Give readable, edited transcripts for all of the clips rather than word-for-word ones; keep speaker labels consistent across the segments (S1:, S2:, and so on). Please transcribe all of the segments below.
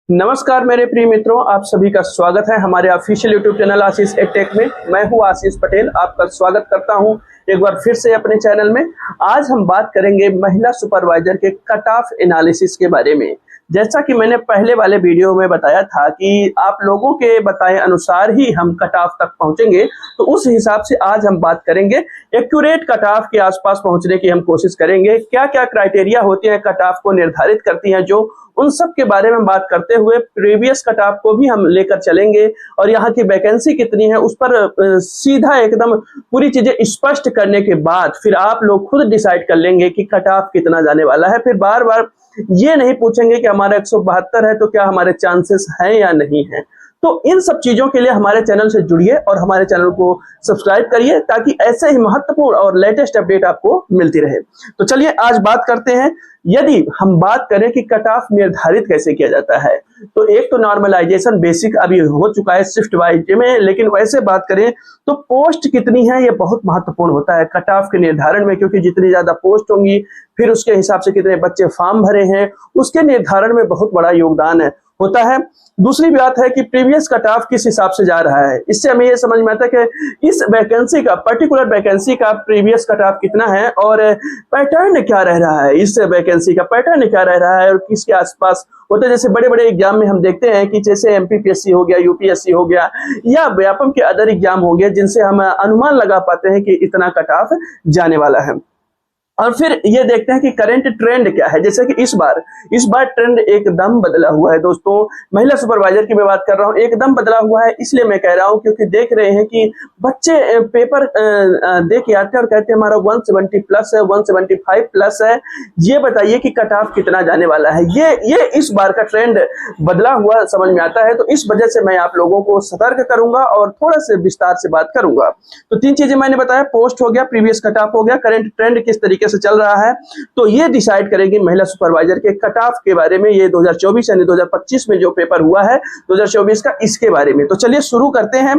S1: नमस्कार मेरे प्रिय मित्रों, आप सभी का स्वागत है हमारे ऑफिशियल यूट्यूब चैनल आशीष एडटेक में। मैं हूं आशीष पटेल, आपका स्वागत करता हूं एक बार फिर से अपने चैनल में। आज हम बात करेंगे महिला सुपरवाइजर के कट ऑफ एनालिसिस के बारे में। जैसा कि मैंने पहले वाले वीडियो में बताया था कि आप लोगों के बताए अनुसार ही हम कट ऑफ तक पहुंचेंगे, तो उस हिसाब से आज हम बात करेंगे। एक्यूरेट कट ऑफ के आसपास पहुंचने की हम कोशिश करेंगे। क्या क्या क्राइटेरिया होती है कट ऑफ को निर्धारित करती हैं, जो उन सब के बारे में बात करते हुए प्रीवियस कट ऑफ को भी हम लेकर चलेंगे और यहाँ की वैकेंसी कितनी है उस पर सीधा एकदम पूरी चीजें स्पष्ट करने के बाद फिर आप लोग खुद डिसाइड कर लेंगे कि कट ऑफ कितना जाने वाला है। फिर बार बार ये नहीं पूछेंगे कि हमारा 172 है तो क्या हमारे चांसेस हैं या नहीं है। तो इन सब चीजों के लिए हमारे चैनल से जुड़िए और हमारे चैनल को सब्सक्राइब करिए ताकि ऐसे ही महत्वपूर्ण और लेटेस्ट अपडेट आपको मिलती रहे। तो चलिए आज बात करते हैं। यदि हम बात करें कि कट ऑफ निर्धारित कैसे किया जाता है, तो एक तो नॉर्मलाइजेशन बेसिक अभी हो चुका है शिफ्ट वाइज में, लेकिन वैसे बात करें तो पोस्ट कितनी है ये बहुत महत्वपूर्ण होता है कट ऑफ के निर्धारण में, क्योंकि जितनी ज्यादा पोस्ट होंगी फिर उसके हिसाब से कितने बच्चे फॉर्म भरे हैं उसके निर्धारण में बहुत बड़ा योगदान होता है। दूसरी बात है कि प्रीवियस कट ऑफ किस हिसाब से जा रहा है, इससे हमें ये समझ में आता है कि इस वैकेंसी का पर्टिकुलर वैकेंसी का प्रीवियस कट ऑफ कितना है और पैटर्न क्या रह रहा है, इस वैकेंसी का पैटर्न क्या रह रहा है और किसके आसपास होता है। जैसे बड़े बड़े एग्जाम में हम देखते हैं कि जैसे एमपीपीएससी हो गया, यूपीएससी हो गया या व्यापम के अदर एग्जाम हो गए, जिनसे हम अनुमान लगा पाते हैं कि इतना कट ऑफ जाने वाला है। और फिर ये देखते हैं कि करंट ट्रेंड क्या है। जैसे कि इस बार ट्रेंड एकदम बदला हुआ है दोस्तों। महिला सुपरवाइजर की मैं बात कर रहा हूँ, एकदम बदला हुआ है। इसलिए मैं कह रहा हूँ क्योंकि देख रहे हैं कि बच्चे पेपर दे के आते हैं और कहते हैं हमारा 170 प्लस है, 175 प्लस है। ये बताइए कि कट ऑफ कितना जाने वाला है। ये इस बार का ट्रेंड बदला हुआ समझ में आता है, तो इस वजह से मैं आप लोगों को सतर्क करूंगा और थोड़ा से विस्तार से बात करूंगा। तो तीन चीजें मैंने बताया, पोस्ट हो गया, प्रीवियस कट ऑफ हो गया, करंट ट्रेंड किस तरीके से चल रहा है, तो ये डिसाइड करेंगे महिला सुपरवाइजर के कट ऑफ के बारे में। ये 2024 यानी 2025 में जो पेपर हुआ है 2024 का, इसके बारे में। तो चलिए शुरू करते हैं।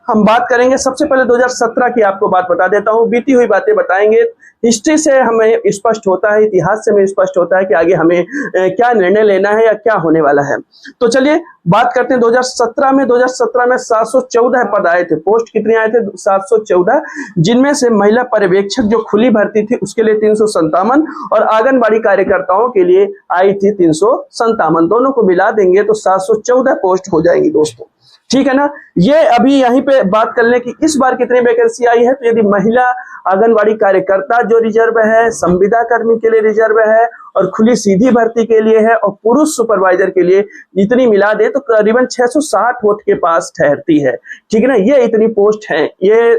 S1: हम बात करेंगे सबसे पहले 2017 की आपको बात बता देता हूं, बीती हुई बातें बताएंगे। हिस्ट्री से हमें स्पष्ट होता है, इतिहास से हमें स्पष्ट होता है कि आगे हमें क्या निर्णय लेना है या क्या होने वाला है। तो चलिए बात करते हैं 2017 में 714 पद आए थे। पोस्ट कितने आए थे? 714, जिनमें से महिला पर्यवेक्षक जो खुली भर्ती थी उसके लिए 357 और आंगनबाड़ी कार्यकर्ताओं के लिए आई थी 357। दोनों को मिला देंगे तो 714 पोस्ट हो जाएंगी दोस्तों, ठीक है ना। ये अभी यहीं पे बात कर लें कि इस बार कितनी वैकेंसी आई है। तो यदि महिला आंगनबाड़ी कार्यकर्ता जो रिजर्व है, संविदा कर्मी के लिए रिजर्व है और खुली सीधी भर्ती के लिए है और पुरुष सुपरवाइजर के लिए इतनी मिला दे तो करीबन 660 वोट के पास ठहरती है, ठीक है ना। ये इतनी पोस्ट है। ये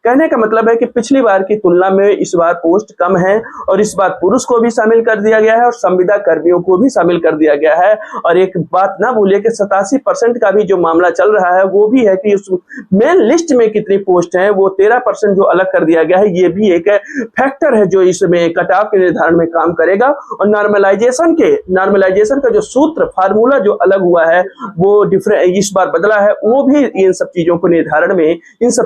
S1: कहने का मतलब है कि पिछली बार की तुलना में इस बार पोस्ट कम है और इस बार पुरुष को भी शामिल कर दिया गया है और संविदा कर्मियों को भी शामिल कर दिया गया है। और एक बात ना भूलिए कि 87% का भी जो मामला चल रहा है वो भी है कि उस मेन लिस्ट में कितनी पोस्ट है, वो 13% जो अलग कर दिया गया है, ये भी एक फैक्टर है जो इसमें कट ऑफ के निर्धारण में काम करेगा। और नॉर्मलाइजेशन का जो सूत्र फार्मूला जो अलग हुआ है वो डिफरेंट इस बार बदला है, वो भी इन सब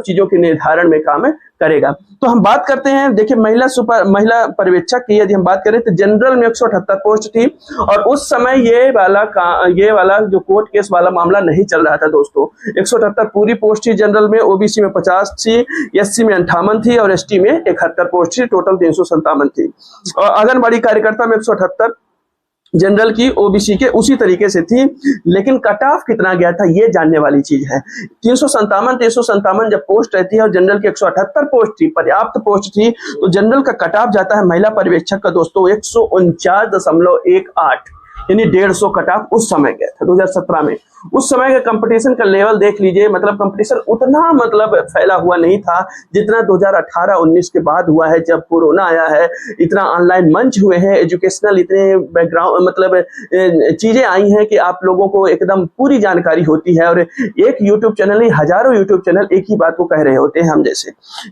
S1: चीजों के निर्धारण में काम करेगा। तो हम बात करते हैं, देखिए महिला पर्यवेक्षक की यदि हम बात करें तो जनरल में 178 पोस्ट थी और उस समय ये वाला जो कोर्ट केस वाला मामला नहीं चल रहा था दोस्तों। 178 पूरी पोस्ट थी जनरल में, ओबीसी में 50 थी, एससी में 58 थी और एसटी में 71 पोस्ट थी, टोटल 357 थी। और आंगनबाड़ी कार्यकर्ता में 178 जनरल की, ओबीसी के उसी तरीके से थी। लेकिन कट ऑफ कितना गया था ये जानने वाली चीज है। 357 जब पोस्ट रहती है और जनरल की 178 पोस्ट थी, पर्याप्त पोस्ट थी, तो जनरल का कट ऑफ जाता है महिला पर्यवेक्षक का दोस्तों 149.18, यानी 150 कट ऑफ उस समय गया था 2017 में। उस समय का कंपटीशन का लेवल देख लीजिए, मतलब कंपटीशन उतना फैला हुआ नहीं था जितना 2018-19 के बाद हुआ है, जब कोरोना आया है। इतना ऑनलाइन मंच हुए हैं, एजुकेशनल इतने बैकग्राउंड चीजें आई हैं कि आप लोगों को एकदम पूरी जानकारी होती है। और एक यूट्यूब चैनल नहीं, हजारों यूट्यूब चैनल एक ही बात को कह रहे होते हैं हम जैसे,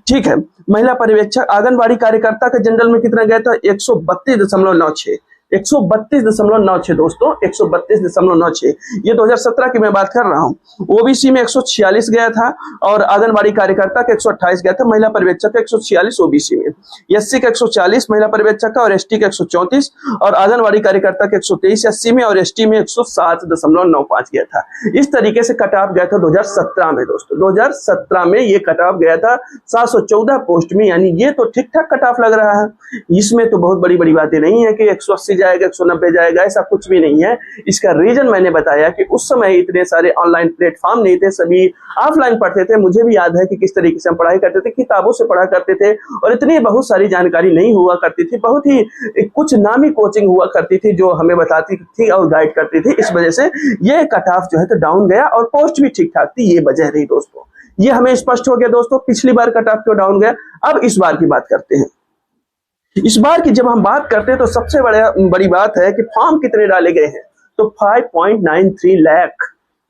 S1: ठीक है। महिला पर्यवेक्षक आंगनबाड़ी कार्यकर्ता का जनरल में कितना गया था? 132.96, 132.96 दोस्तों, 132.96। ये 2017 की मैं बात कर रहा हूँ। ओबीसी में 146 गया था और आंगनबाड़ी कार्यकर्ता का 128 गया था, महिला पर्यवेक्षक का 146 ओबीसी में, एससी का 140 महिला पर्यवेक्षक का और एसटी का 134 और आंगनबाड़ी कार्यकर्ता का 123 एससी में और एसटी में 107.95 गया था। इस तरीके से कट ऑफ गया था 2017 में दोस्तों। 2017 में ये कट ऑफ गया था 714 पोस्ट में, यानी ये तो ठीक ठाक कट ऑफ लग रहा है। इसमें तो बहुत बड़ी बड़ी बातें नहीं है कि 180 जाएगा 190 जाएगा, ऐसा कुछ भी नहीं है। इसका रीजन मैंने बताया कि उस समय इतने सारे ऑनलाइन प्लेटफॉर्म नहीं थे, सभी ऑफलाइन पढ़ते थे। मुझे भी याद है कि किस तरीके से हम पढ़ाई करते थे, किताबों से पढ़ा करते थे और इतनी बहुत सारी जानकारी नहीं हुआ करती थी। बहुत ही कुछ नामी कोचिंग हुआ करती थी जो हमें बताती थी और गाइड करती थी। इस वजह से ये कट ऑफ जो है तो डाउन गया और पोस्ट भी ठीक ठाक थी, ये वजह रही दोस्तों। ये हमें स्पष्ट हो गया दोस्तों पिछली बार कट ऑफ क्यों डाउन गया। अब इस बार की बात करते हैं। इस बार की जब हम बात करते हैं तो सबसे बड़ी बात है कि फॉर्म कितने डाले गए हैं, तो 5.93 लाख,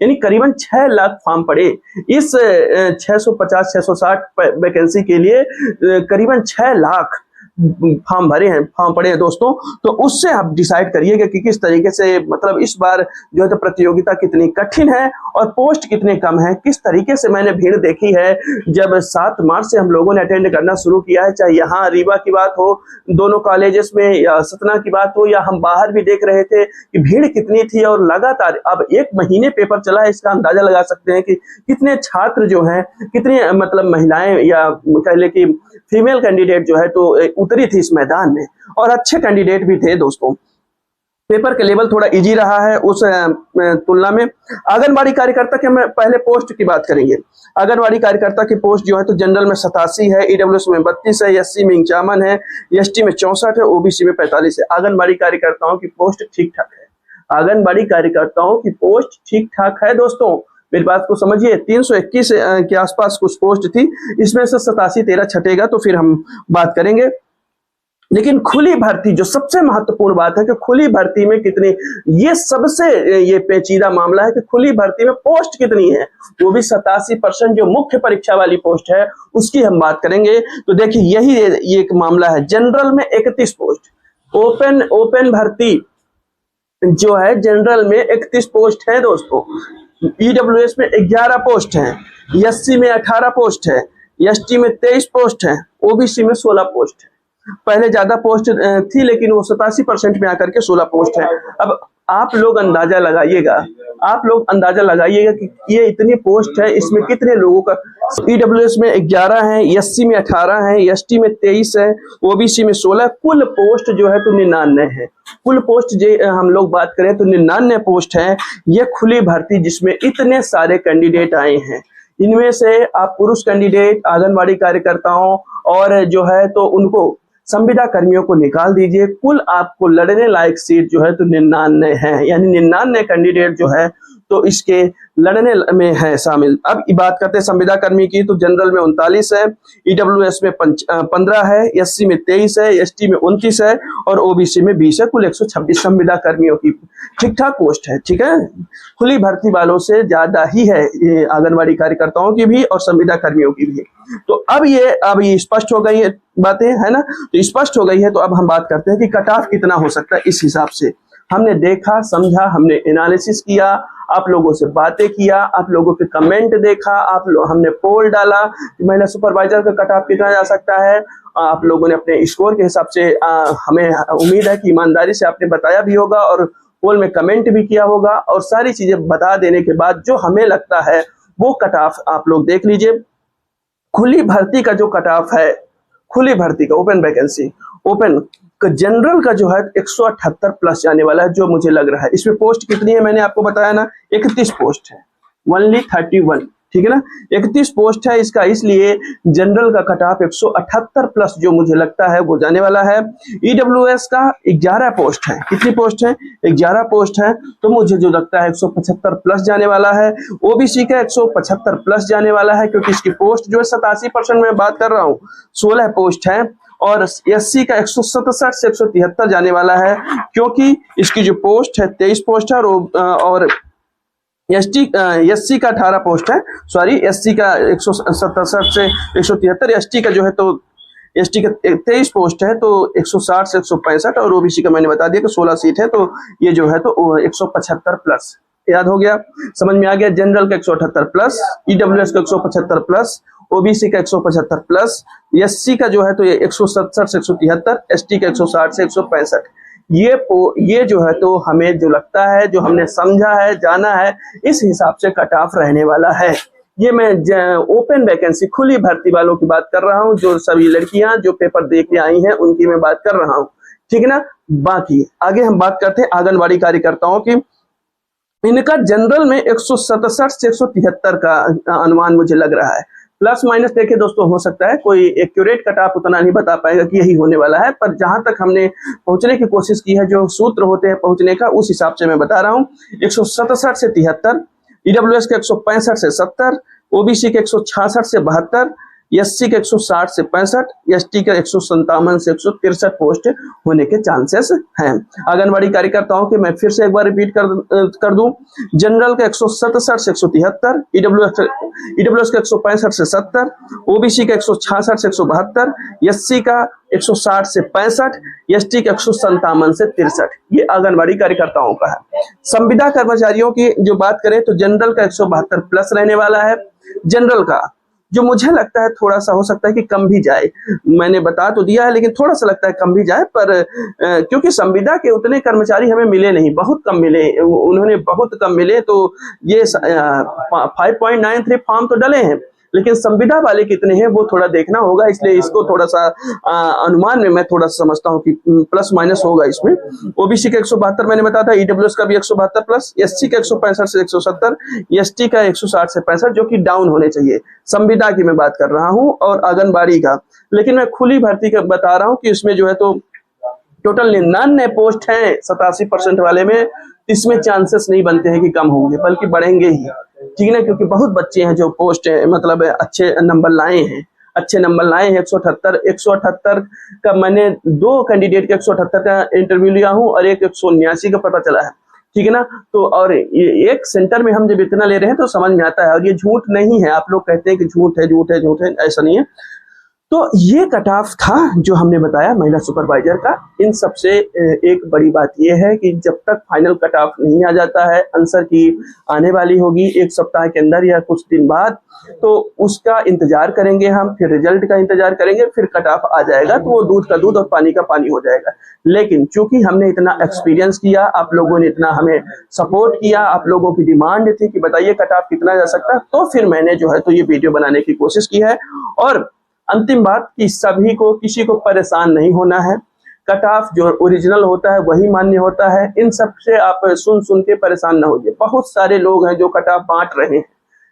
S1: यानी करीबन 6 लाख फॉर्म पड़े। इस 650-660 वैकेंसी के लिए करीबन 6 लाख फॉर्म पड़े हैं दोस्तों। तो उससे आप डिसाइड करिएगा कि किस तरीके से, मतलब इस बार जो है तो प्रतियोगिता कितनी कठिन है और पोस्ट कितने कम है। किस तरीके से मैंने भीड़ देखी है जब 7 मार्च से हम लोगों ने अटेंड करना शुरू किया है, चाहे यहाँ रीवा की बात हो दोनों कॉलेजेस में या सतना की बात हो या हम बाहर भी देख रहे थे कि भीड़ कितनी थी। और लगातार अब 1 महीने पेपर चला है, इसका अंदाजा लगा सकते हैं कि कितने छात्र जो हैं, कितने मतलब महिलाएं या कह ले कि फीमेल कैंडिडेट जो है तो उतरी थी इस मैदान में और अच्छे कैंडिडेट भी थे दोस्तों। पेपर का लेवल थोड़ा इजी रहा है उस तुलना में। आंगनबाड़ी कार्यकर्ता के हम पहले पोस्ट की बात करेंगे। आंगनबाड़ी कार्यकर्ता की पोस्ट जो है तो जनरल में 87 है, ईडब्ल्यूएस में 32 है, एससी में 51 है, एसटी में 64 है, ओबीसी में 45 है। आंगनबाड़ी कार्यकर्ताओं की पोस्ट ठीक ठाक है। आंगनबाड़ी कार्यकर्ताओं की पोस्ट ठीक ठाक है दोस्तों, मेरी बात को समझिए। 321 के आसपास कुछ पोस्ट थी, इसमें से 87-13 छटेगा तो फिर हम बात करेंगे। लेकिन खुली भर्ती जो सबसे महत्वपूर्ण बात है कि खुली भर्ती में कितनी, ये सबसे ये पेचीदा मामला है कि खुली भर्ती में पोस्ट कितनी है, वो भी 87% जो मुख्य परीक्षा वाली पोस्ट है उसकी हम बात करेंगे। तो देखिए यही एक मामला है। जनरल में 31 पोस्ट, ओपन भर्ती जो है जनरल में 31 पोस्ट है दोस्तों। ईडब्ल्यूएस में 11 पोस्ट है, एससी में 18 पोस्ट है, एसटी में 23 पोस्ट है, ओबीसी में 16 पोस्ट है। पहले ज्यादा पोस्ट थी लेकिन वो 87% में आकर के 16 पोस्ट है। अब आप लोग अंदाजा लगाइएगा कि ये इतनी पोस्ट है, इसमें कितने लोगों का। ईडब्ल्यूएस में 11 है, एससी में 18 है, एसटी में 23 है, ओबीसी में 16, कुल पोस्ट जो है तो 99 है। कुल पोस्ट जो हम लोग बात करें तो 99 पोस्ट है। ये खुली भर्ती जिसमें इतने सारे कैंडिडेट आए हैं, इनमें से आप पुरुष कैंडिडेट आंगनबाड़ी कार्यकर्ताओं और जो है तो उनको संविदा कर्मियों को निकाल दीजिए। कुल आपको लड़ने लायक सीट जो है तो 99 है, यानी 99 कैंडिडेट जो है तो इसके लड़ने में है शामिल। अब बात करते हैं संविदा कर्मी की, तो जनरल में 39 है, ईडब्ल्यूएस में 15 है, एससी में 23 है, एसटी में 29 है और ओबीसी में 20 है। कुल 126 संविदा कर्मियों की ठीक ठाक पोस्ट है। ठीक है, खुली भर्ती वालों से ज्यादा ही है ये आंगनबाड़ी कार्यकर्ताओं की भी और संविदा कर्मियों की भी। तो अब ये स्पष्ट हो गई है बातें, है ना, तो स्पष्ट हो गई है। तो अब हम बात करते हैं कि कट ऑफ कितना हो सकता है। इस हिसाब से हमने देखा, समझा, हमने एनालिसिस किया, आप लोगों से बातें किया, आप लोगों के कमेंट देखा, हमने पोल डाला कि महिला सुपरवाइजर का कट ऑफ कितना जा सकता है। आप लोगों ने अपने स्कोर के हिसाब से हमें उम्मीद है कि ईमानदारी से आपने बताया भी होगा और पोल में कमेंट भी किया होगा। और सारी चीजें बता देने के बाद जो हमें लगता है वो कट ऑफ आप लोग देख लीजिए। खुली भर्ती का जो कट ऑफ है, खुली भर्ती का ओपन वैकेंसी, ओपन जनरल का जो है 178 प्लस जाने वाला है जो मुझे लग रहा है। इसमें पोस्ट कितनी है मैंने आपको बताया ना, 31 पोस्ट है, ओनली 31, ठीक है ना, 31 पोस्ट है इसका, इसलिए जनरल का कट ऑफ 178 प्लस जो मुझे लगता है वो जाने वाला है। ईडब्ल्यूएस का 11 पोस्ट है, कितनी पोस्ट है, 11 पोस्ट है, तो मुझे जो लगता है 175 प्लस जाने वाला है। ओबीसी का 175 प्लस जाने वाला है क्योंकि इसकी पोस्ट जो है 87% में बात कर रहा हूँ, 16 पोस्ट है। और एससी का 167 से 173 जाने वाला है क्योंकि इसकी जो पोस्ट है 23 पोस्ट है और एससी का 18 पोस्ट है, सॉरी एससी का 167 से 173, एसटी का जो है तो एसटी का 23 पोस्ट है तो 160 से 165, और ओबीसी का मैंने बता दिया कि 16 सीट है, तो ये जो है तो 175 प्लस। याद हो गया, समझ में आ गया। जनरल का 178 प्लस, ईडब्ल्यूएस का 175 प्लस, ओबीसी का 175 प्लस, एससी का जो है तो ये 170 से 173, एसटी का 160 से 165। ये जो है तो हमें जो लगता है, जो हमने समझा है, जाना है, इस हिसाब से कट ऑफ रहने वाला है। ये मैं ओपन वैकेंसी, खुली भर्ती वालों की बात कर रहा हूँ, जो सभी लड़कियां जो पेपर दे के आई हैं उनकी मैं बात कर रहा हूँ, ठीक है ना। बाकी आगे हम बात करते हैं आंगनबाड़ी कार्यकर्ताओं की। इनका जनरल में 167 से 173 का अनुमान मुझे लग रहा है। प्लस माइनस देखिए दोस्तों, हो सकता है कोई एक्यूरेट कट ऑफ उतना नहीं बता पाएगा कि यही होने वाला है, पर जहां तक हमने पहुंचने की कोशिश की है, जो सूत्र होते हैं पहुंचने का, उस हिसाब से मैं बता रहा हूँ। 167 से 73, ईडब्ल्यूएस के 165 से 70, ओबीसी के 166 से 72, एससी के 160 से 65, एसटी के 157 से 163 पोस्ट होने के चांसेस हैं। आंगनबाड़ी कार्यकर्ताओं के मैं फिर से एक बार रिपीट कर दूं। जनरल का 167 से 173, ईडब्ल्यूएस का 165 से 70, ओबीसी का 166 से 172, एससी का 160 से 65, एसटी का 157 से 63। ये आंगनबाड़ी कार्यकर्ताओं का है। संविदा कर्मचारियों की जो बात करें तो जनरल का 172 प्लस रहने वाला है। जनरल का जो मुझे लगता है थोड़ा सा हो सकता है कि कम भी जाए, मैंने बता तो दिया है लेकिन थोड़ा सा लगता है कम भी जाए, पर क्योंकि संविदा के उतने कर्मचारी हमें मिले नहीं, बहुत कम मिले, उन्होंने बहुत कम मिले, तो ये 5.93 फॉर्म तो डले हैं, लेकिन संविदा वाले कितने हैं वो थोड़ा देखना होगा, इसलिए इसको थोड़ा सा अनुमान में मैं थोड़ा सा समझता हूँ कि प्लस माइनस होगा इसमें। ओबीसी का 172 मैंने बताया था, ईडब्ल्यूएस का भी 172 प्लस, एससी का 165 से 170, एसटी का 160 से 65, जो कि डाउन होने चाहिए। संविदा की मैं बात कर रहा हूँ और आंगनबाड़ी का, लेकिन मैं खुली भर्ती का बता रहा हूँ कि इसमें जो है तो टोटल 99 पोस्ट हैं 87% वाले में, इसमें चांसेस नहीं बनते हैं कि कम होंगे, बल्कि बढ़ेंगे ही, ठीक है ना, क्योंकि बहुत बच्चे हैं जो पोस्ट मतलब अच्छे नंबर लाए हैं, 178 का मैंने 2 कैंडिडेट के 178 का इंटरव्यू लिया हूं और एक 179 का पता चला है, ठीक है ना। तो और एक सेंटर में हम जब इतना ले रहे हैं तो समझ में आता है, और ये झूठ नहीं है। आप लोग कहते हैं कि झूठ है, ऐसा नहीं है। तो ये कट ऑफ था जो हमने बताया महिला सुपरवाइजर का। इन सबसे एक बड़ी बात यह है कि जब तक फाइनल कट ऑफ नहीं आ जाता है, आंसर की आने वाली होगी 1 सप्ताह के अंदर या कुछ दिन बाद, तो उसका इंतजार करेंगे हम, फिर रिजल्ट का इंतजार करेंगे, फिर कट ऑफ आ जाएगा तो वो दूध का दूध और पानी का पानी हो जाएगा। लेकिन चूंकि हमने इतना एक्सपीरियंस किया, आप लोगों ने इतना हमें सपोर्ट किया, आप लोगों की डिमांड थी कि बताइए कट ऑफ कितना जा सकता है, तो फिर मैंने जो है तो ये वीडियो बनाने की कोशिश की है। और अंतिम बात कि सभी को, किसी को परेशान नहीं होना है। कट ऑफ जो ओरिजिनल होता है वही मान्य होता है। इन सब से आप सुन के परेशान ना होइए। बहुत सारे लोग हैं जो कट ऑफ बांट रहे हैं,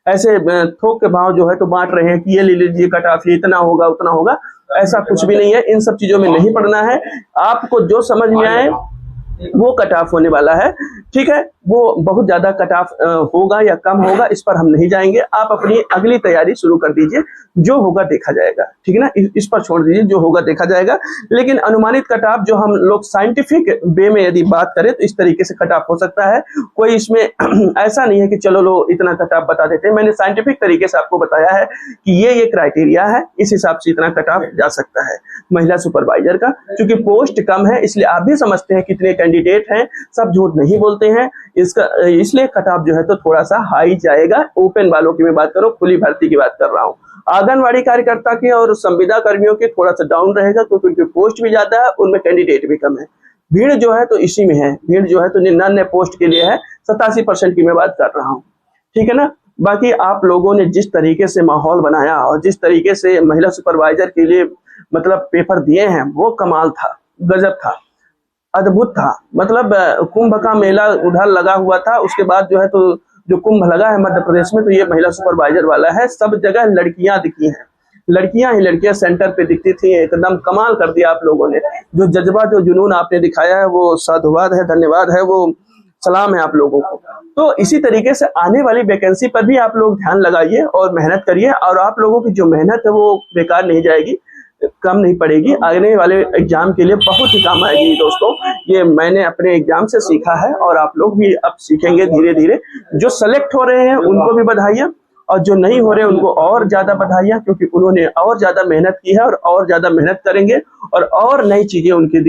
S1: ऐसे थोक के भाव जो है तो बांट रहे हैं कि ये ले लीजिए कट ऑफ, ये इतना होगा उतना होगा। ऐसा कुछ भी नहीं है, इन सब चीजों में नहीं पड़ना है। आपको जो समझ में आए वो कट ऑफ होने वाला है, ठीक है। वो बहुत ज्यादा कट ऑफ होगा या कम होगा इस पर हम नहीं जाएंगे। आप अपनी अगली तैयारी शुरू कर दीजिए, जो होगा देखा जाएगा, ठीक है ना। इस पर छोड़ दीजिए, जो होगा देखा जाएगा। लेकिन अनुमानित कट ऑफ जो हम लोग साइंटिफिक वे में यदि बात करें तो इस तरीके से कट ऑफ हो सकता है। कोई इसमें ऐसा नहीं है कि चलो लो इतना कट ऑफ बता देते हैं। मैंने साइंटिफिक तरीके से आपको बताया है कि ये क्राइटेरिया है, इस हिसाब से इतना कट ऑफ जा सकता है महिला सुपरवाइजर का। क्योंकि पोस्ट कम है इसलिए आप भी समझते हैं कितने कैंडिडेट हैं, सब झूठ नहीं बोलते हैं, इसलिए कट ऑफ जो है तो थोड़ा सा हाई जाएगा। ओपन वालों की मैं बात करूं, खुली भर्ती की बात कर रहा हूं। आंगनवाड़ी कार्यकर्ता की और संविदा कर्मियों के थोड़ा सा डाउन रहेगा, क्योंकि उनकी पोस्ट भी ज्यादा है, उनमें कैंडिडेट भी कम है। भीड़ जो है तो इसी में है, भीड़ जो है तो 99 पोस्ट के लिए है, 87% की मैं बात कर रहा हूँ, ठीक है ना। बाकी आप लोगों ने जिस तरीके से माहौल बनाया और जिस तरीके से महिला सुपरवाइजर के लिए मतलब पेपर दिए हैं, वो कमाल था, गजब था, अद्भुत था। मतलब कुंभ का मेला उधर लगा हुआ था, उसके बाद जो है तो जो कुंभ लगा है मध्य प्रदेश में, तो ये महिला सुपरवाइजर वाला है। सब जगह लड़कियां दिखी हैं, लड़कियां ही लड़कियां सेंटर पे दिखती थी। एकदम कमाल कर दिया आप लोगों ने। जो जज्बा, जो जुनून आपने दिखाया है, वो साधुवाद है, धन्यवाद है, वो सलाम है आप लोगों को। तो इसी तरीके से आने वाली वैकेंसी पर भी आप लोग ध्यान लगाइए और मेहनत करिए, और आप लोगों की जो मेहनत है वो बेकार नहीं जाएगी, कम नहीं पड़ेगी। आने वाले एग्जाम के लिए बहुत ही काम आएगी दोस्तों। ये मैंने अपने एग्जाम से सीखा है और आप लोग भी अब सीखेंगे धीरे धीरे। जो सेलेक्ट हो रहे हैं उनको भी बधाइयाँ, और जो नहीं हो रहे उनको और ज्यादा बधाइयां, क्योंकि उन्होंने और ज्यादा मेहनत की है और ज्यादा मेहनत करेंगे और नई चीजें उनके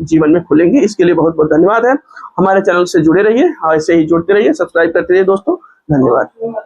S1: जीवन में खुलेंगी। इसके लिए बहुत बहुत धन्यवाद है। हमारे चैनल से जुड़े रहिए, ऐसे ही जुड़ते रहिए, सब्सक्राइब करते रहिए दोस्तों। धन्यवाद।